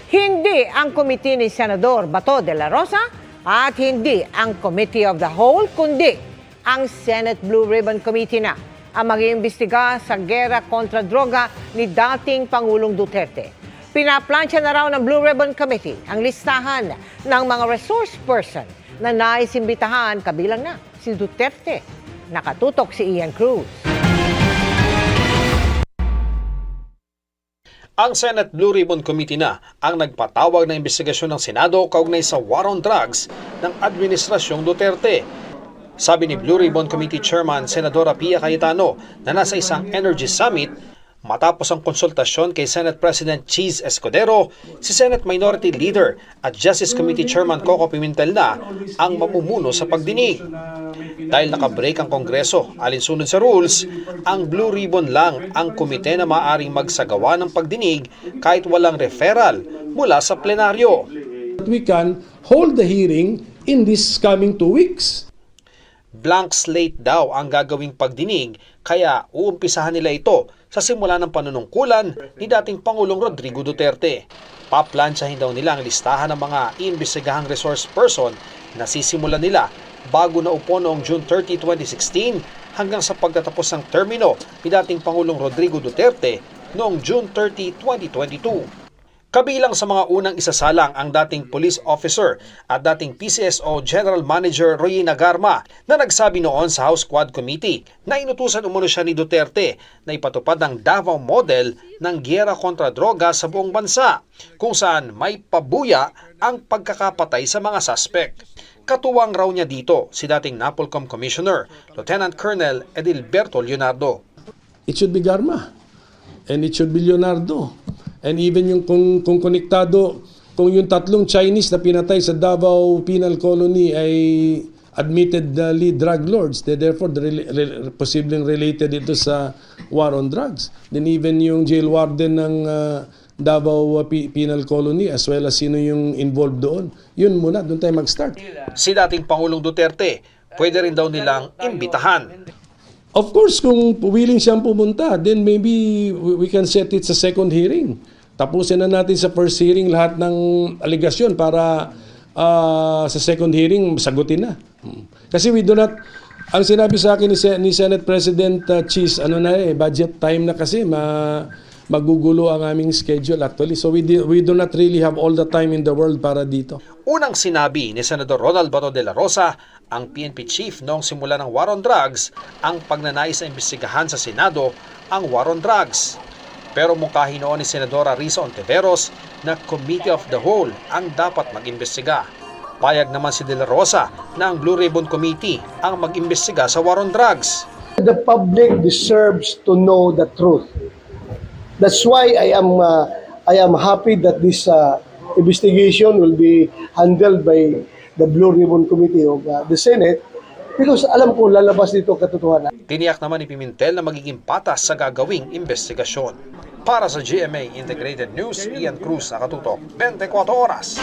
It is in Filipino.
Hindi ang komite ni Senador Bato de la Rosa at hindi ang Committee of the Whole, kundi ang Senate Blue Ribbon Committee na ang mag-iimbestiga sa gera kontra droga ni dating Pangulong Duterte. Pinaplansya na raw ng Blue Ribbon Committee ang listahan ng mga resource person na naisimbitahan, kabilang na si Duterte. Nakatutok si Ian Cruz. Ang Senate Blue Ribbon Committee na ang nagpatawag ng investigasyon ng Senado kaugnay sa war on drugs ng Administrasyong Duterte. Sabi ni Blue Ribbon Committee Chairman Senadora Pia Cayetano na nasa isang Energy Summit matapos ang konsultasyon kay Senate President Cheese Escudero, si Senate Minority Leader at Justice Committee Chairman Coco Pimentel na ang mamumuno sa pagdinig. Dahil nakabreak ang Kongreso alinsunod sa rules, ang Blue Ribbon lang ang komite na maaaring magsagawa ng pagdinig kahit walang referral mula sa plenaryo. We can hold the hearing in this coming 2 weeks. Blank slate daw ang gagawing pagdinig kaya uumpisahan nila ito sa simula ng panunungkulan ni dating Pangulong Rodrigo Duterte. Paplansyahin daw nila ang listahan ng mga iimbestigahang resource person na sisimulan nila bago na upo noong June 30, 2016 hanggang sa pagtatapos ng termino ni dating Pangulong Rodrigo Duterte noong June 30, 2022. Kabilang sa mga unang isasalang ang dating police officer at dating PCSO General Manager Royina Garma na nagsabi noon sa House Quad Committee na inutusan umano siya ni Duterte na ipatupad ang Davao model ng giyera kontra droga sa buong bansa kung saan may pabuya ang pagkakapatay sa mga suspect. Katuwang raw niya dito si dating NAPOLCOM Commissioner Lieutenant Colonel Edilberto Leonardo. It should be Garma and it should be Leonardo. And even yung kung konektado, kung yung tatlong Chinese na pinatay sa Davao Penal Colony ay admittedly drug lords, therefore posibleng related ito sa war on drugs. Then even yung jail warden ng Davao Penal Colony as well as sino yung involved doon, yun muna, doon tayo mag-start. Si dating Pangulong Duterte, pwede rin daw nilang imbitahan. Of course, kung willing siyang pumunta, then maybe we can set it sa second hearing. Tapusin na natin sa first hearing lahat ng aligasyon para sa second hearing sagutin na. Kasi we do not, ang sinabi sa akin ni Senate President Cheese, budget time na kasi, magugulo ang aming schedule actually. So we do not really have all the time in the world para dito. Unang sinabi ni Senador Ronald Bato de la Rosa, ang PNP chief noong simula ng war on drugs, ang pagnanais na imbestigahan sa Senado ang war on drugs. Pero mungkahi noon ni Senadora Risa Ontiveros na Committee of the Whole ang dapat mag-imbestiga. Payag naman si de la Rosa na ang Blue Ribbon Committee ang mag-imbestiga sa war on drugs. The public deserves to know the truth. That's why I am happy that this investigation will be handled by the Blue Ribbon Committee of the Senate because alam ko lalabas dito katotohanan. Tiniyak naman ni Pimentel na magiging patas sa gagawing investigasyon. Para sa GMA Integrated News, Ian Cruz, Nakatutok, 24 Oras.